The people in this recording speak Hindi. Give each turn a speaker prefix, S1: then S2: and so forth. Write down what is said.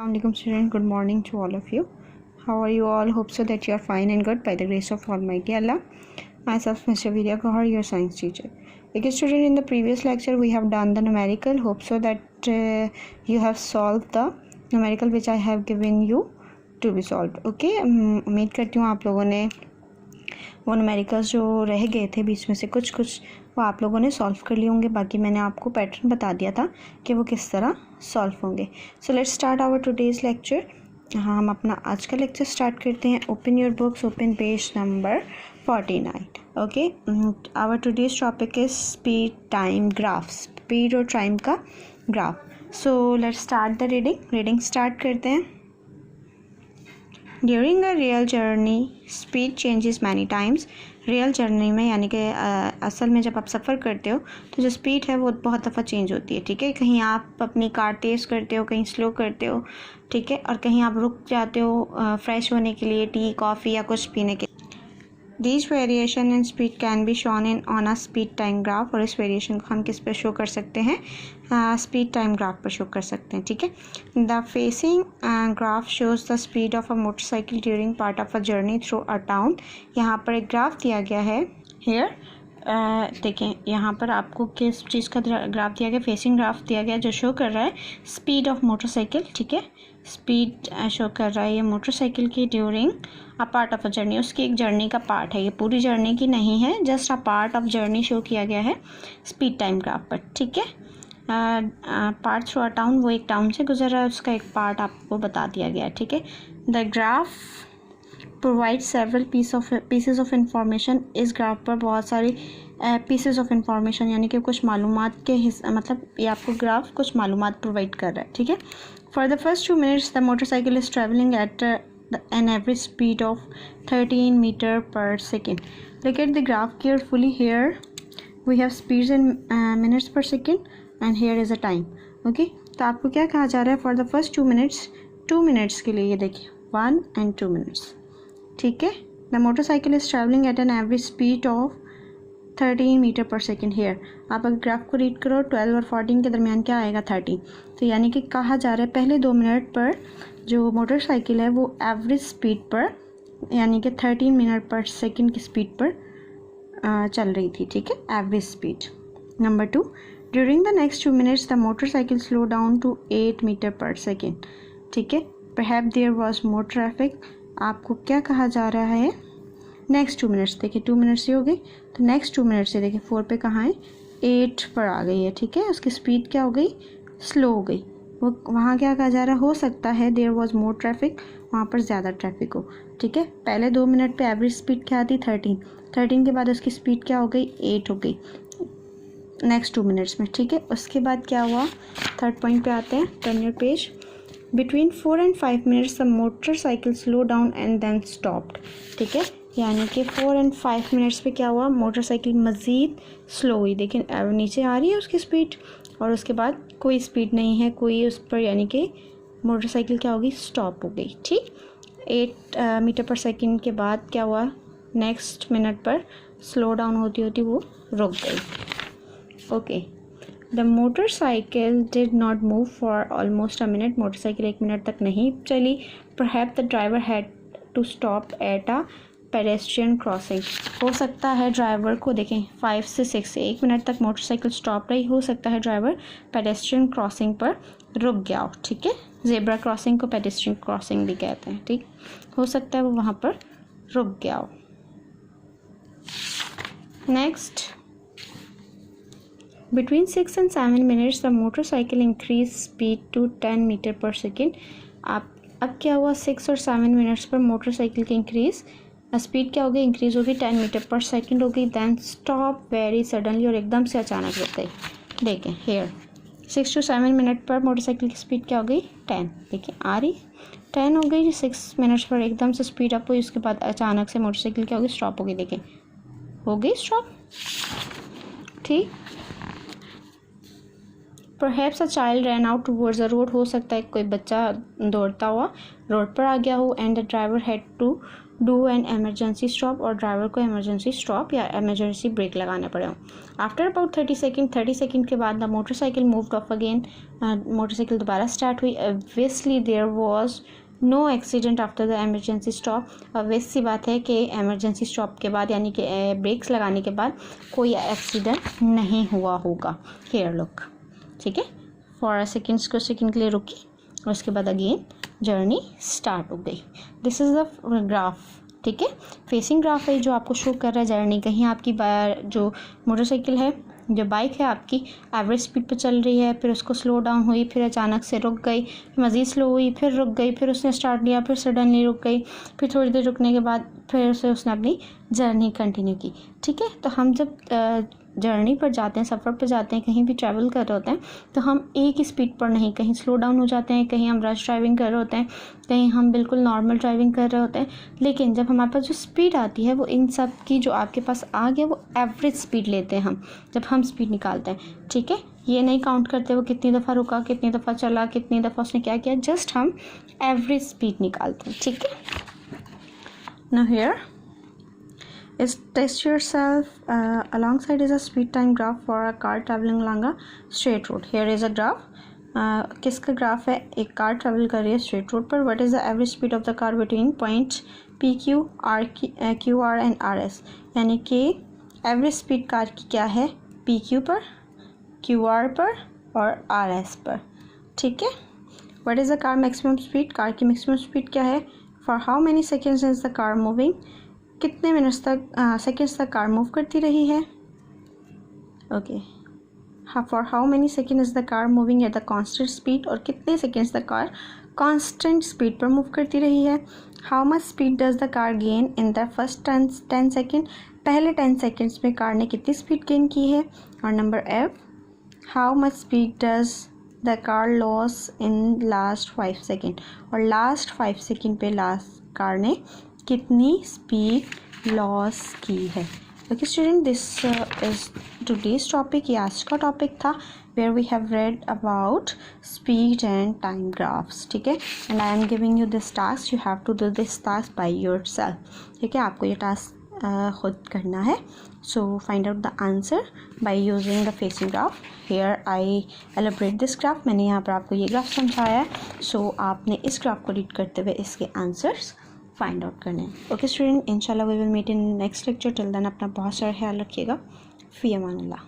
S1: Assalamualaikum student, good morning to all of you. How are you all? Hope so that you are fine and good by the grace of Almighty Allah. Myself Mr. Vidya Gohar, your science teacher. Okay student, in the previous lecture we have done the numerical. Hope so that you have solved the numerical which I have given you to be solved. Okay, उम्मीद करती हूँ आप लोगों ने वो न्यूमेरिकल्स जो रह गए थे बीच में से कुछ वो आप लोगों ने सॉल्व कर लिए होंगे। बाकी मैंने आपको पैटर्न बता दिया था कि वो किस तरह सॉल्व होंगे। So let's start our today's lecture. हाँ, हम अपना आज का लेक्चर स्टार्ट करते हैं। Open your books, open page number 49। Okay, our today's topic is speed time graph, speed और टाइम का graph. So let's start the reading start करते हैं। During a real journey speed changes many times. Real journey में यानी कि असल में जब आप सफ़र करते हो तो जो स्पीड है वो बहुत दफ़ा चेंज होती है। ठीक है, कहीं आप अपनी कार तेज़ करते हो, कहीं स्लो करते हो। ठीक है, और कहीं आप रुक जाते हो फ्रेश होने के लिए, टी कॉफ़ी या कुछ पीने के। These variation in speed can be shown in on a speed time graph। और इस वेरिएशन को हम किस पे शो कर सकते हैं? स्पीड टाइम ग्राफ पर शो कर सकते हैं। ठीक है, the facing graph shows the speed of a motorcycle during part of a journey through a town. यहाँ पर एक ग्राफ दिया गया है। हेयर देखें, यहाँ पर आपको किस चीज़ का ग्राफ दिया गया? फेसिंग ग्राफ दिया गया जो शो कर रहा है स्पीड ऑफ मोटरसाइकिल। ठीक है, स्पीड शो कर रहा है ये मोटरसाइकिल की during a part of a journey. उसकी एक जर्नी का पार्ट है, ये पूरी जर्नी की नहीं है, just a part of journey show किया गया है स्पीड टाइम ग्राफ पर। ठीक है, पार्ट थ्रू अ टाउन, वो एक टाउन से गुजर रहा है, उसका एक पार्ट आपको बता दिया गया है। ठीक है, the graph provide several pieces of information. इस ग्राफ पर बहुत सारी पीसेस ऑफ इंफॉर्मेशन यानी कि कुछ मालूमात के मतलब ये आपको ग्राफ कुछ मालूमात प्रोवाइड कर रहा है। ठीक है, for the first 2 minutes the motorcycle is travelling at an average speed of 13 meter per second. Look at the graph carefully. Here we have speeds in minutes per second and here is a time. Okay, तो आपको क्या कहा जा रहा है? for the first 2 minutes, 2 minutes के लिए ये देखिए 1 and 2 minutes। ठीक है, the motorcycle is traveling at an average speed of 13 metre पर सेकेंड। हेयर आप अगर ग्राफ को रीड करो 12 और 14 के दरमियान क्या आएगा? 13। तो यानी कि कहा जा रहा है पहले 2 मिनट पर जो मोटरसाइकिल है वो एवरेज स्पीड पर यानी कि 13 मिनट पर सेकेंड की स्पीड पर चल रही थी। ठीक है, average speed. Number 2, during the next 2 minutes the motorcycle slow down to 8 metre पर सेकेंड। ठीक है, perhaps there was more traffic. आपको क्या कहा जा रहा है? नेक्स्ट 2 minutes, देखिए 2 minutes ही हो गई, तो नेक्स्ट 2 minutes से देखिए 4 पे कहाँ है? 8 पर आ गई है। ठीक है, उसकी स्पीड क्या हो गई? स्लो हो गई। वो वहाँ क्या कहा जा रहा है? हो सकता है देयर वाज मोर ट्रैफिक, वहाँ पर ज़्यादा ट्रैफिक हो। ठीक है, पहले 2 मिनट पे एवरेज स्पीड क्या थी? 13 के बाद उसकी स्पीड क्या हो गई? 8 हो गई नेक्स्ट 2 minutes में। ठीक है, उसके बाद क्या हुआ? थर्ड पॉइंट पे आते हैं। Turn your page. Between 4 and 5 minutes the motorcycle slow down and then stopped. ठीक है, यानी कि 4 and 5 minutes पे क्या हुआ? मोटरसाइकिल मज़ीद स्लो हुई। देखिए नीचे आ रही है उसकी स्पीड और उसके बाद कोई स्पीड नहीं है कोई उस पर, यानी कि मोटरसाइकिल क्या होगी? स्टॉप हो गई। ठीक, 8 मीटर पर सेकेंड के बाद क्या हुआ? नेक्स्ट मिनट पर स्लो डाउन होती होती वो रुक गई। Okay, the motorcycle did not move for almost a minute. Motorcycle 1 minute तक नहीं चली। Perhaps the driver had to stop at a pedestrian crossing. हो सकता है ड्राइवर को, देखें 5 से 6 1 मिनट तक मोटरसाइकिल स्टॉप रही, हो सकता है ड्राइवर पेडेस्ट्रियन क्रॉसिंग पर रुक गया हो। ठीक है, जेब्रा क्रॉसिंग को पेडेस्ट्रियन क्रॉसिंग भी कहते हैं। ठीक, हो सकता है वो वहाँ पर रुक गया हो। Next, between 6 and 7 minutes the motorcycle increase speed to 10 metre पर सेकेंड। अब क्या हुआ? 6 और 7 minutes पर मोटरसाइकिल की इंक्रीज स्पीड क्या हो गई? इंक्रीज हो गई 10 मीटर पर सेकेंड हो गई। देन स्टॉप वेरी सडनली, और एकदम से अचानक रुक गई। देखें हेयर 6 to 7 minutes पर मोटरसाइकिल की स्पीड क्या हो गई? 10। देखिए आ रही 10 हो गई। 6 minutes पर एकदम से स्पीड अप हुई, उसके बाद अचानक से मोटरसाइकिल क्या हो गई? स्टॉप हो गई। देखें हो गई स्टॉप। ठीक, Perhaps a child ran out towards the road. हो सकता है कोई बच्चा दौड़ता हुआ रोड पर आ गया हो. And the driver had to do an emergency stop, और ड्राइवर को emergency stop या emergency brake लगाना पड़ा हो. After about 30 सेकेंड के बाद the motorcycle moved off again. Motorcycle दोबारा स्टार्ट हुई. Obviously there was no accident after the emergency stop. obvious सी बात है कि emergency stop के बाद यानी कि ब्रेक्स लगाने के बाद कोई एक्सीडेंट नहीं हुआ होगा. Here look, ठीक है. फॉर अ सेकेंड्स को सेकेंड के लिए रुकी और उसके बाद अगेन जर्नी स्टार्ट हो गई. दिस इज़ द ग्राफ, ठीक है. फेसिंग ग्राफ है जो आपको शो कर रहा है जर्नी. कहीं आपकी जो मोटरसाइकिल है, जो बाइक है आपकी एवरेज स्पीड पे चल रही है, फिर उसको स्लो डाउन हुई, फिर अचानक से रुक गई, मज़ीद स्लो हुई, फिर रुक गई, फिर उसने स्टार्ट लिया, फिर सडनली रुक गई, फिर थोड़ी देर रुकने के बाद फिर से उसने अपनी जर्नी कंटिन्यू की. ठीक है. तो हम जब जर्नी पर जाते हैं, सफ़र पर जाते हैं, कहीं भी ट्रैवल कर रहे होते हैं, तो हम एक ही स्पीड पर नहीं, कहीं स्लो डाउन हो जाते हैं, कहीं हम रश ड्राइविंग कर रहे होते हैं, कहीं हम बिल्कुल नॉर्मल ड्राइविंग कर रहे होते हैं. लेकिन जब हमारे पास जो स्पीड आती है वो इन सब की जो आपके पास आ गया वो एवरेज स्पीड लेते हैं हम जब हम स्पीड निकालते हैं. ठीक है. ये नहीं काउंट करते वो कितनी दफ़ा रुका, कितनी दफ़ा चला, कितनी दफ़ा उसने क्या किया, जस्ट हम एवरेज स्पीड निकालते हैं. ठीक है. Now here is test yourself. Alongside is a speed time graph for a car traveling along a straight road. Here is a graph. किसका ग्राफ है? एक कार ट्रैवल कर रही है स्ट्रेट रोड पर. What is the average speed of the car between point P Q R and R S. यानी कि एवरेज स्पीड कार की क्या है पी क्यू पर, क्यू आर पर और आर एस पर. ठीक है. What is the car maximum speed. Car की मैक्सिमम स्पीड क्या है. For how many seconds is the car moving. कितने मिनट्स तक सेकेंड्स तक कार मूव करती रही है. Okay. For how many second is the car moving at the constant speed. और कितने सेकेंड्स तक कार कांस्टेंट स्पीड पर मूव करती रही है. How much speed does the car gain in the first 10 second. पहले 10 सेकेंड्स में कार ने कितनी स्पीड गेन की है. और number F, how much speed does the car loss in last 5 second. और लास्ट 5 सेकेंड पे कार ने कितनी स्पीड लॉस की है. Okay student, this is today's topic. ये आज का टॉपिक था where we have read about speed and time graphs. ठीक है. And I am giving you this task. You have to do this task by yourself. ठीक है. आपको ये टास्क खुद करना है. So find out the answer by using the facing graph. Here I elaborate this graph. मैंने यहाँ पर आपको ये ग्राफ समझाया है. सो आपने इस ग्राफ को रीड करते हुए इसके आंसर्स फाइंड आउट करने हैं. ओके स्टूडेंट, इंशाल्लाह we will meet in next lecture. Till then अपना बहुत सारा ख्याल रखिएगा. फ़ी अमान अल्लाह.